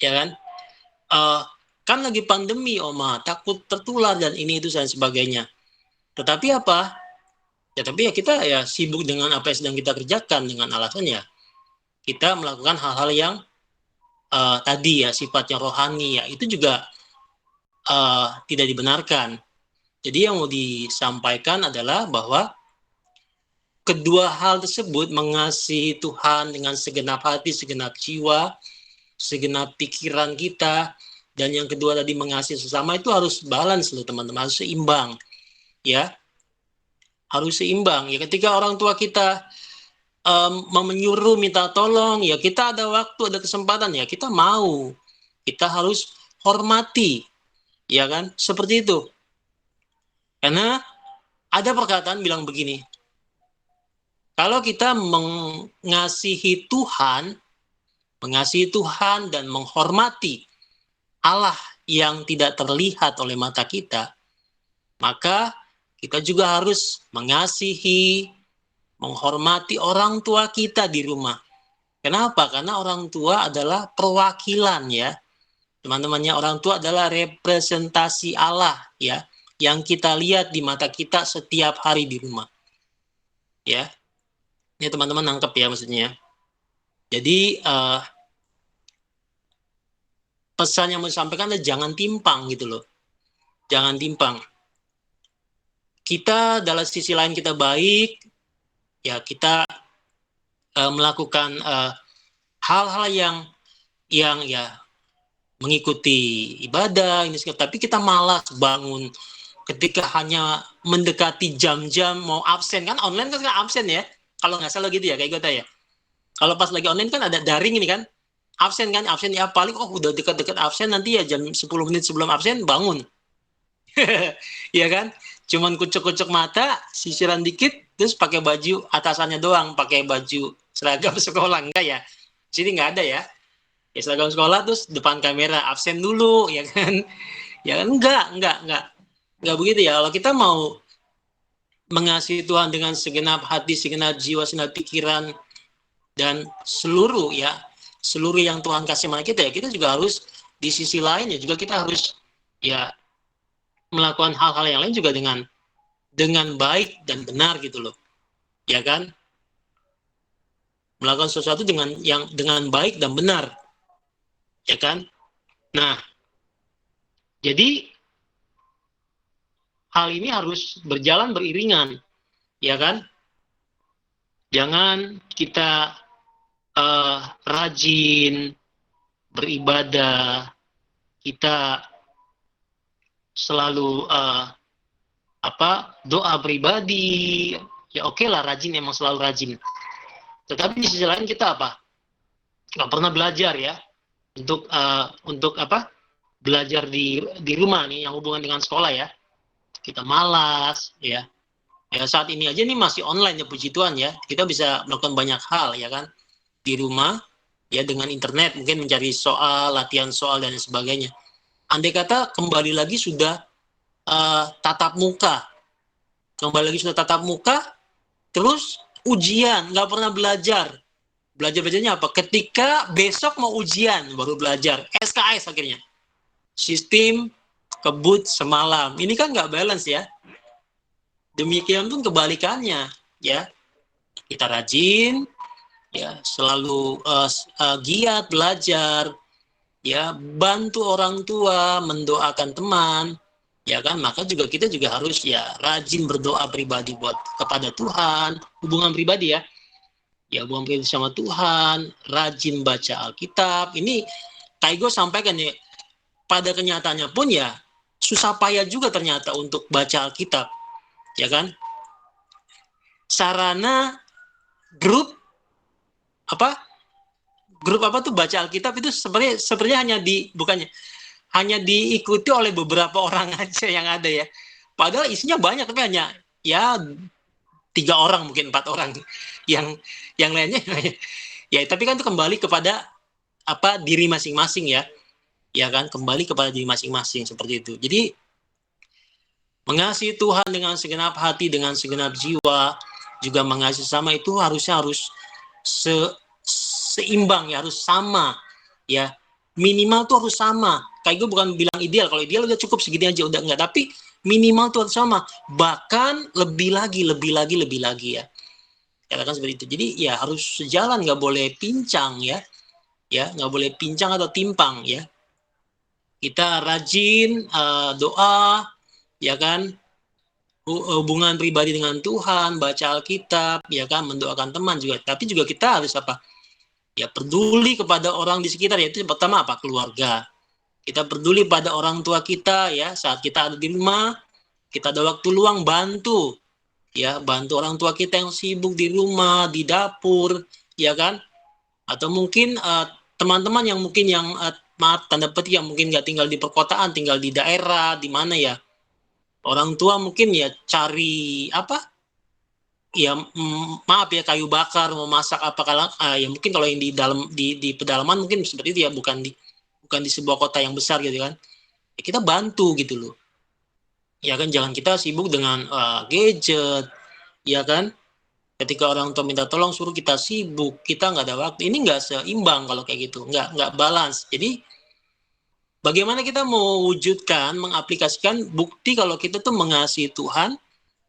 Ya kan? Kan lagi pandemi oma, takut tertular dan ini itu dan sebagainya. Tetapi apa? Ya tapi ya kita ya sibuk dengan apa yang sedang kita kerjakan, dengan alasan ya kita melakukan hal-hal yang tadi ya sifatnya rohani ya, itu juga tidak dibenarkan. Jadi yang mau disampaikan adalah bahwa kedua hal tersebut, mengasihi Tuhan dengan segenap hati, segenap jiwa, segenap pikiran kita, dan yang kedua tadi mengasihi sesama, itu harus balance loh teman-teman, harus seimbang ya, harus seimbang ya. Ketika orang tua kita menyuruh minta tolong ya, kita ada waktu, ada kesempatan ya, kita mau, kita harus hormati ya kan, seperti itu. Karena ada perkataan bilang begini, kalau kita mengasihi Tuhan dan menghormati Allah yang tidak terlihat oleh mata kita, maka kita juga harus mengasihi, menghormati orang tua kita di rumah. Kenapa? Karena orang tua adalah perwakilan ya. Teman-temannya, orang tua adalah representasi Allah ya, yang kita lihat di mata kita setiap hari di rumah. Ya. Ini teman-teman nangkep ya maksudnya. Jadi pesan yang mau disampaikan adalah jangan timpang gitu loh. Jangan timpang. Kita dalam sisi lain kita baik, ya kita melakukan hal-hal yang ya mengikuti ibadah ini, tapi kita malas bangun ketika hanya mendekati jam-jam mau absen, kan online kan absen ya, kalau nggak salah gitu ya kayak gue ya. Kalau pas lagi online kan ada daring ini kan, absen ya paling udah dekat-dekat absen, nanti ya jam 10 menit sebelum absen bangun. Ya kan, cuman kucuk-kucuk mata, sisiran dikit, terus pakai baju atasannya doang, pakai baju seragam sekolah, enggak ya, sini nggak ada ya. Ya seragam sekolah terus depan kamera absen dulu ya kan. Ya kan, enggak begitu ya. Kalau kita mau mengasihi Tuhan dengan segenap hati, segenap jiwa, segenap pikiran, dan seluruh yang Tuhan kasih sama kita ya, kita juga harus di sisi lain ya juga kita harus ya melakukan hal-hal yang lain juga dengan baik dan benar gitu loh. Ya kan? Melakukan sesuatu dengan baik dan benar. Ya kan? Nah, jadi hal ini harus berjalan beriringan, ya kan? Jangan kita rajin beribadah, kita selalu doa pribadi, ya oke lah rajin, emang selalu rajin. Tetapi di sisi lain kita nggak pernah belajar ya. Untuk belajar di rumah nih yang hubungan dengan sekolah ya, kita malas ya saat ini aja nih masih online ya, puji Tuhan ya, kita bisa melakukan banyak hal ya kan di rumah ya, dengan internet mungkin mencari soal, latihan soal dan sebagainya. Andai kata kembali lagi sudah tatap muka, terus ujian, nggak pernah belajarnya apa? Ketika besok mau ujian baru belajar, SKS akhirnya. Sistem kebut semalam. Ini kan nggak balance ya. Demikian pun kebalikannya, ya. Kita rajin, ya, selalu giat belajar, ya, bantu orang tua, mendoakan teman, ya kan. Maka juga kita juga harus ya rajin berdoa pribadi buat kepada Tuhan, hubungan pribadi ya. Ya, hubungan pribadi sama Tuhan, rajin baca Alkitab. Ini Kaigo sampaikan ya, pada kenyataannya pun ya susah payah juga ternyata untuk baca Alkitab, ya kan. Sarana grup apa tuh baca Alkitab itu sebenarnya hanya diikuti oleh beberapa orang aja yang ada ya. Padahal isinya banyak, tapi hanya ya 3 orang, mungkin 4 orang yang lainnya ya. Tapi kan itu kembali kepada diri masing-masing ya. Ya kan, kembali kepada diri masing-masing seperti itu. Jadi mengasihi Tuhan dengan segenap hati, dengan segenap jiwa, juga mengasihi sesama itu harus seimbang ya, harus sama ya. Minimal tuh harus sama. Kayak gue bukan bilang ideal, kalau ideal udah cukup segini aja, udah enggak, tapi minimal tuh harus sama, bahkan lebih lagi ya. Katakan seperti itu. Jadi ya harus sejalan, nggak boleh pincang ya, nggak boleh pincang atau timpang ya. Kita rajin doa, ya kan, hubungan pribadi dengan Tuhan, baca Alkitab, ya kan, mendoakan teman juga. Tapi juga kita harus ya peduli kepada orang di sekitar, yaitu pertama keluarga. Kita peduli pada orang tua kita ya, saat kita ada di rumah, kita ada waktu luang, bantu orang tua kita yang sibuk di rumah, di dapur, ya kan. Atau mungkin teman-teman yang mungkin maaf tanda petik yang mungkin nggak tinggal di perkotaan, tinggal di daerah, di mana ya, orang tua mungkin ya cari maaf ya, kayu bakar, mau masak ya mungkin kalau yang di pedalaman mungkin seperti itu ya, bukan di sebuah kota yang besar gitu kan. Ya, kita bantu gitu loh, ya kan. Jangan kita sibuk dengan gadget, ya kan. Ketika orang tua minta tolong, suruh kita sibuk, kita nggak ada waktu. Ini nggak seimbang kalau kayak gitu, nggak balance. Jadi bagaimana kita mau wujudkan, mengaplikasikan bukti kalau kita tuh mengasihi Tuhan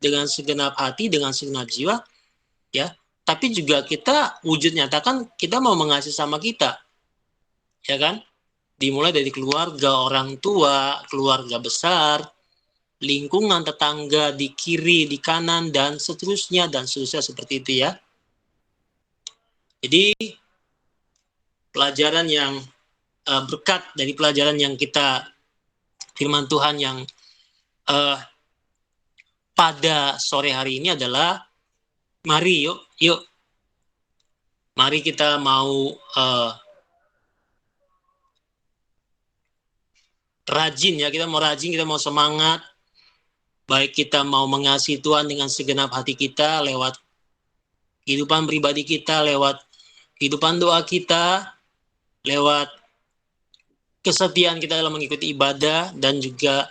dengan segenap hati, dengan segenap jiwa, ya. Tapi juga kita wujud nyatakan kita mau mengasihi sama kita, ya kan. Dimulai dari keluarga, orang tua, keluarga besar, lingkungan tetangga di kiri, di kanan, dan seterusnya seperti itu ya. Jadi pelajaran yang berkat dari pelajaran yang kita firman Tuhan yang pada sore hari ini adalah mari kita mau rajin ya, kita mau semangat, baik kita mau mengasihi Tuhan dengan segenap hati kita lewat kehidupan pribadi kita, lewat kehidupan doa kita, lewat kesetiaan kita dalam mengikuti ibadah, dan juga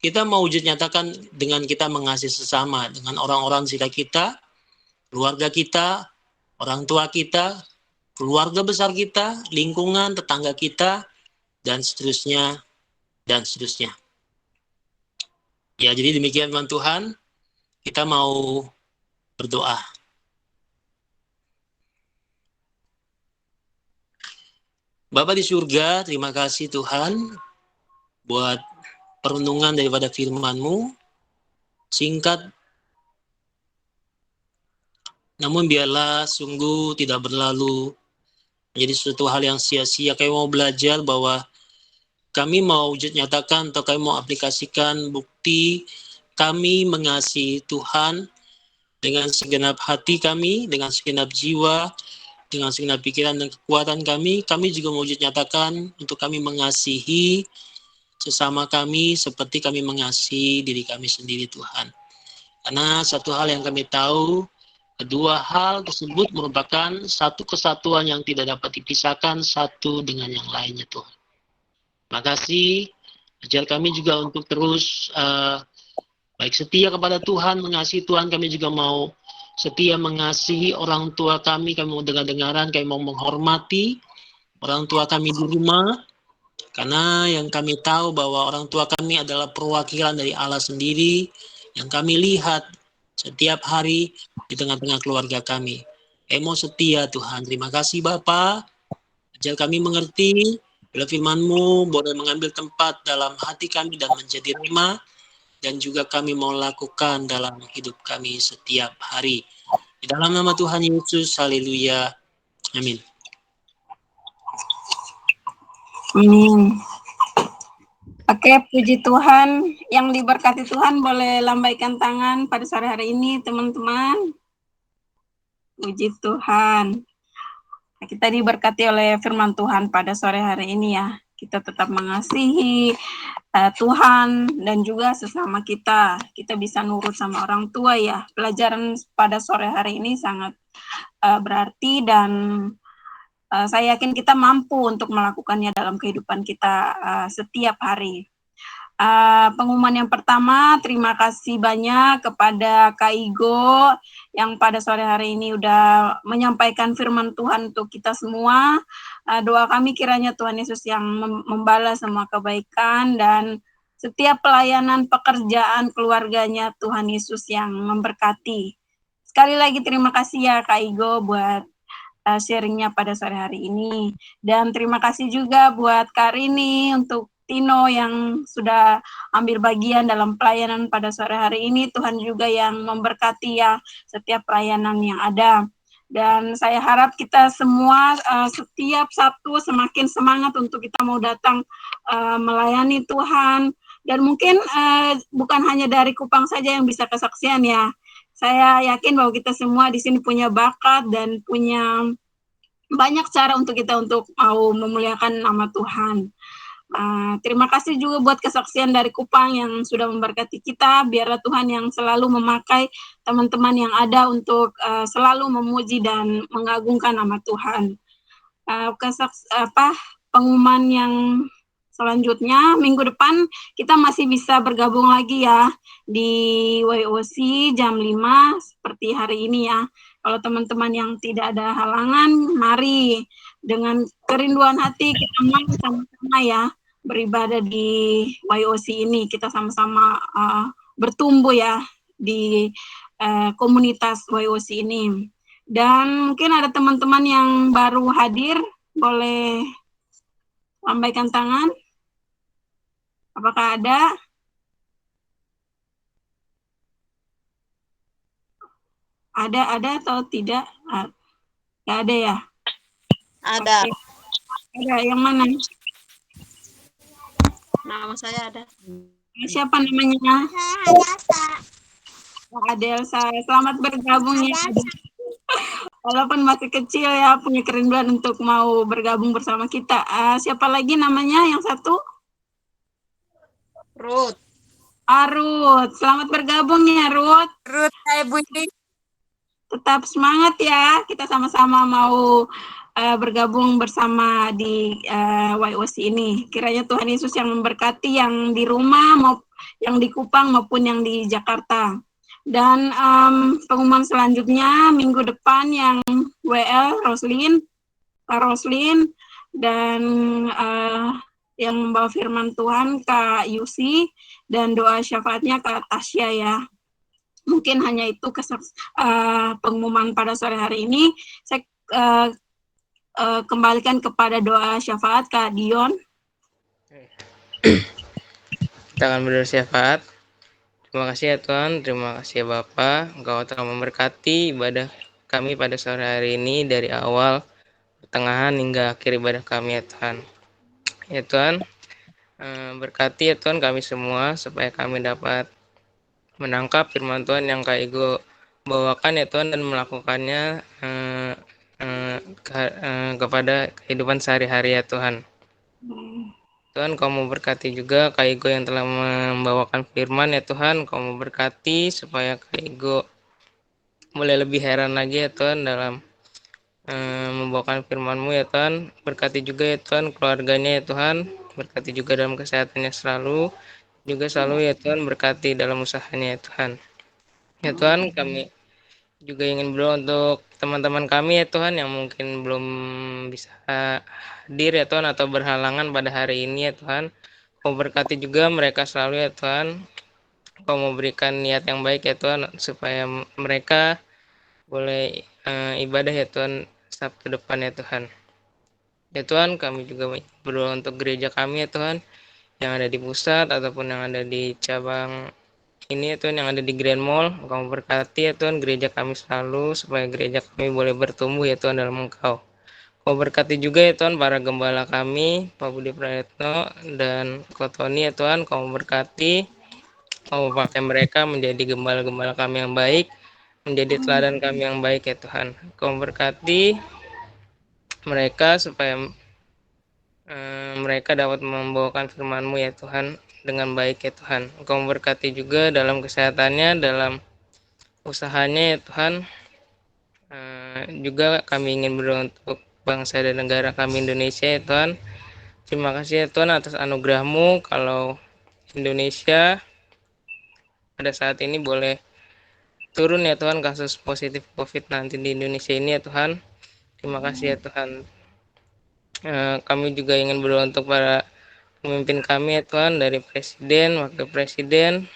kita mau wujud nyatakan dengan kita mengasihi sesama, dengan orang-orang sekitar kita, keluarga kita, orang tua kita, keluarga besar kita, lingkungan, tetangga kita, dan seterusnya. Ya, jadi demikian firman Tuhan. Kita mau berdoa. Bapa di surga, terima kasih Tuhan buat perenungan daripada firman-Mu. Singkat, namun biarlah sungguh tidak berlalu menjadi suatu hal yang sia-sia. Kami mau belajar bahwa kami mau wujud nyatakan atau kami mau aplikasikan bukti kami mengasihi Tuhan dengan segenap hati kami, dengan segenap jiwa, dengan segenap pikiran dan kekuatan kami. Kami juga mau wujud nyatakan untuk kami mengasihi sesama kami seperti kami mengasihi diri kami sendiri, Tuhan. Karena satu hal yang kami tahu, kedua hal tersebut merupakan satu kesatuan yang tidak dapat dipisahkan satu dengan yang lainnya, Tuhan. Terima kasih. Ajar kami juga untuk terus baik setia kepada Tuhan, mengasihi Tuhan. Kami juga mau setia mengasihi orang tua kami. Kami mau dengar-dengaran, kami mau menghormati orang tua kami di rumah. Karena yang kami tahu bahwa orang tua kami adalah perwakilan dari Allah sendiri yang kami lihat setiap hari di tengah-tengah keluarga kami. Emo setia Tuhan. Terima kasih Bapa. Ajar kami mengerti bila firman-Mu boleh mengambil tempat dalam hati kami dan menjadi rema, dan juga kami mau lakukan dalam hidup kami setiap hari. Di dalam nama Tuhan Yesus, haleluya. Amin. Amin. Oke, puji Tuhan. Yang diberkati Tuhan boleh lambaikan tangan pada sore hari ini, teman-teman. Puji Tuhan. Kita diberkati oleh firman Tuhan pada sore hari ini ya. Kita tetap mengasihi Tuhan dan juga sesama kita. Kita bisa nurut sama orang tua ya. Pelajaran pada sore hari ini sangat berarti dan saya yakin kita mampu untuk melakukannya dalam kehidupan kita setiap hari. Pengumuman yang pertama, terima kasih banyak kepada Kak Igo yang pada sore hari ini udah menyampaikan firman Tuhan untuk kita semua. Doa kami kiranya Tuhan Yesus yang membalas semua kebaikan dan setiap pelayanan pekerjaan keluarganya Tuhan Yesus yang memberkati. Sekali lagi terima kasih ya Kak Igo buat sharingnya pada sore hari ini. Dan terima kasih juga buat Kak Rini untuk Tino yang sudah ambil bagian dalam pelayanan pada sore hari ini. Tuhan juga yang memberkati ya setiap pelayanan yang ada. Dan saya harap kita semua setiap Sabtu semakin semangat untuk kita mau datang melayani Tuhan. Dan mungkin bukan hanya dari Kupang saja yang bisa kesaksian ya. Saya yakin bahwa kita semua di sini punya bakat dan punya banyak cara untuk kita untuk mau memuliakan nama Tuhan. Terima kasih juga buat kesaksian dari Kupang yang sudah memberkati kita. Biarlah Tuhan yang selalu memakai teman-teman yang ada untuk selalu memuji dan mengagungkan nama Tuhan. Pengumuman yang selanjutnya, minggu depan kita masih bisa bergabung lagi ya di YOC jam 5 seperti hari ini ya. Kalau teman-teman yang tidak ada halangan, mari dengan kerinduan hati kita mari sama-sama ya beribadah di YOC ini. Kita sama-sama bertumbuh ya di komunitas YOC ini. Dan mungkin ada teman-teman yang baru hadir, boleh lambaikan tangan. Apakah ada? Ada atau tidak? Nggak ada ya? Ada. Oke. Ada, yang mana? Nama saya ada. Siapa namanya? Adelsa. Selamat bergabung ya. Walaupun masih kecil ya, punya kerinduan untuk mau bergabung bersama kita. Siapa lagi namanya yang satu? Ruth. Ruth. Selamat bergabung ya, Ruth. Ruth, Ibu ini. Tetap semangat ya. Kita sama-sama mau bergabung bersama di YOC ini. Kiranya Tuhan Yesus yang memberkati yang di rumah, yang di Kupang maupun yang di Jakarta. Dan pengumuman selanjutnya minggu depan yang WL Roslin, dan yang membawa firman Tuhan Kak Yusi, dan doa syafaatnya Kak Tasya ya. Mungkin hanya itu pengumuman pada sore hari ini. Saya kembalikan kepada doa syafaat Kak Dion. Kita akan berdoa syafaat. Terima kasih ya Tuhan, terima kasih ya Bapa, Engkau telah memberkati ibadah kami pada sore hari ini dari awal, pertengahan hingga akhir ibadah kami ya Tuhan. Ya Tuhan, berkati ya Tuhan kami semua supaya kami dapat menangkap firman Tuhan yang Kak Igo bawakan ya Tuhan dan melakukannya kepada kehidupan sehari-hari ya Tuhan. Tuhan, Kau mau berkati juga Kak Igo yang telah membawakan firman ya Tuhan. Kau mau berkati supaya Kak Igo boleh lebih heran lagi ya Tuhan dalam membawakan firman-Mu ya Tuhan. Berkati juga ya Tuhan keluarganya ya Tuhan. Berkati juga dalam kesehatannya selalu. Juga selalu ya Tuhan berkati dalam usahanya ya Tuhan. Ya Tuhan, kami juga ingin berdoa untuk teman-teman kami ya Tuhan yang mungkin belum bisa hadir ya Tuhan atau berhalangan pada hari ini ya Tuhan. Kau berkati juga mereka selalu ya Tuhan. Kau memberikan niat yang baik ya Tuhan supaya mereka boleh ibadah ya Tuhan Sabtu depan ya Tuhan. Ya Tuhan, kami juga berdoa untuk gereja kami ya Tuhan yang ada di pusat ataupun yang ada di cabang ini ya Tuhan yang ada di Grand Mall. Engkau berkati ya Tuhan gereja kami selalu supaya gereja kami boleh bertumbuh ya Tuhan dalam Engkau. Kau berkati juga ya Tuhan para gembala kami, Pak Budi Prayetno dan Ko Tony ya Tuhan. Kau berkati, kau pakai mereka menjadi gembala-gembala kami yang baik, menjadi teladan kami yang baik ya Tuhan. Kau berkati mereka supaya mereka dapat membawakan firman-Mu ya Tuhan dengan baik ya Tuhan. Engkau memberkati juga dalam kesehatannya, dalam usahanya ya Tuhan. Juga kami ingin berdoa untuk bangsa dan negara kami Indonesia ya Tuhan. Terima kasih ya Tuhan atas anugerah-Mu kalau Indonesia pada saat ini boleh turun ya Tuhan kasus positif COVID-19 di Indonesia ini ya Tuhan. Terima kasih ya Tuhan. Kami juga ingin berdoa untuk para pemimpin kami ya Tuhan, dari Presiden, Wakil Presiden,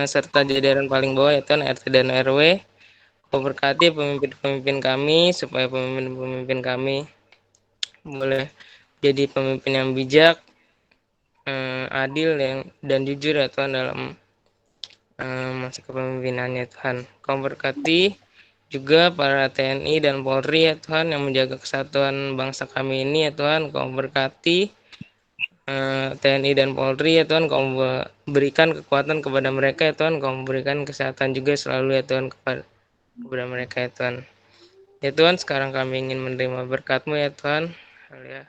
serta jajaran paling bawah ya Tuhan, RT dan RW. Kau berkati pemimpin-pemimpin kami supaya pemimpin-pemimpin kami boleh jadi pemimpin yang bijak, adil dan jujur ya Tuhan dalam masa kepemimpinannya Tuhan. Kau berkati juga para TNI dan Polri ya Tuhan yang menjaga kesatuan bangsa kami ini ya Tuhan. Kau berkati TNI dan Polri ya Tuhan. Kau berikan kekuatan kepada mereka ya Tuhan. Kau berikan kesehatan juga selalu ya Tuhan kepada mereka ya Tuhan. Ya Tuhan, sekarang kami ingin menerima berkat-Mu ya Tuhan. Haleluya.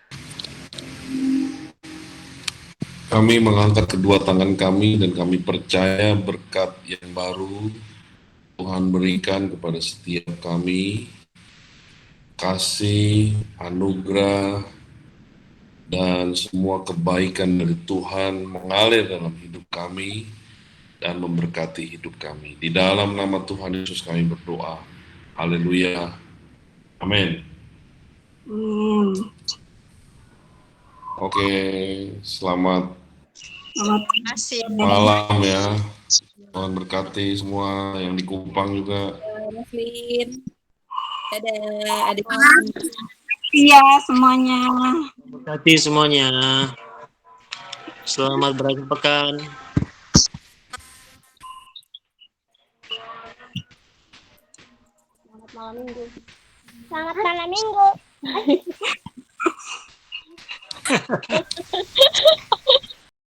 Kami mengangkat kedua tangan kami dan kami percaya berkat yang baru Tuhan berikan kepada setiap kami, kasih, anugerah, dan semua kebaikan dari Tuhan mengalir dalam hidup kami dan memberkati hidup kami. Di dalam nama Tuhan Yesus kami berdoa. Haleluya. Amin. Oke, selamat malam ya. Tuhan berkati semua yang di Kupang juga. Muslin. Dadah, adik. Iya semuanya. Berkati semuanya. Selamat berakhir pekan. Selamat malam minggu. Selamat malam minggu.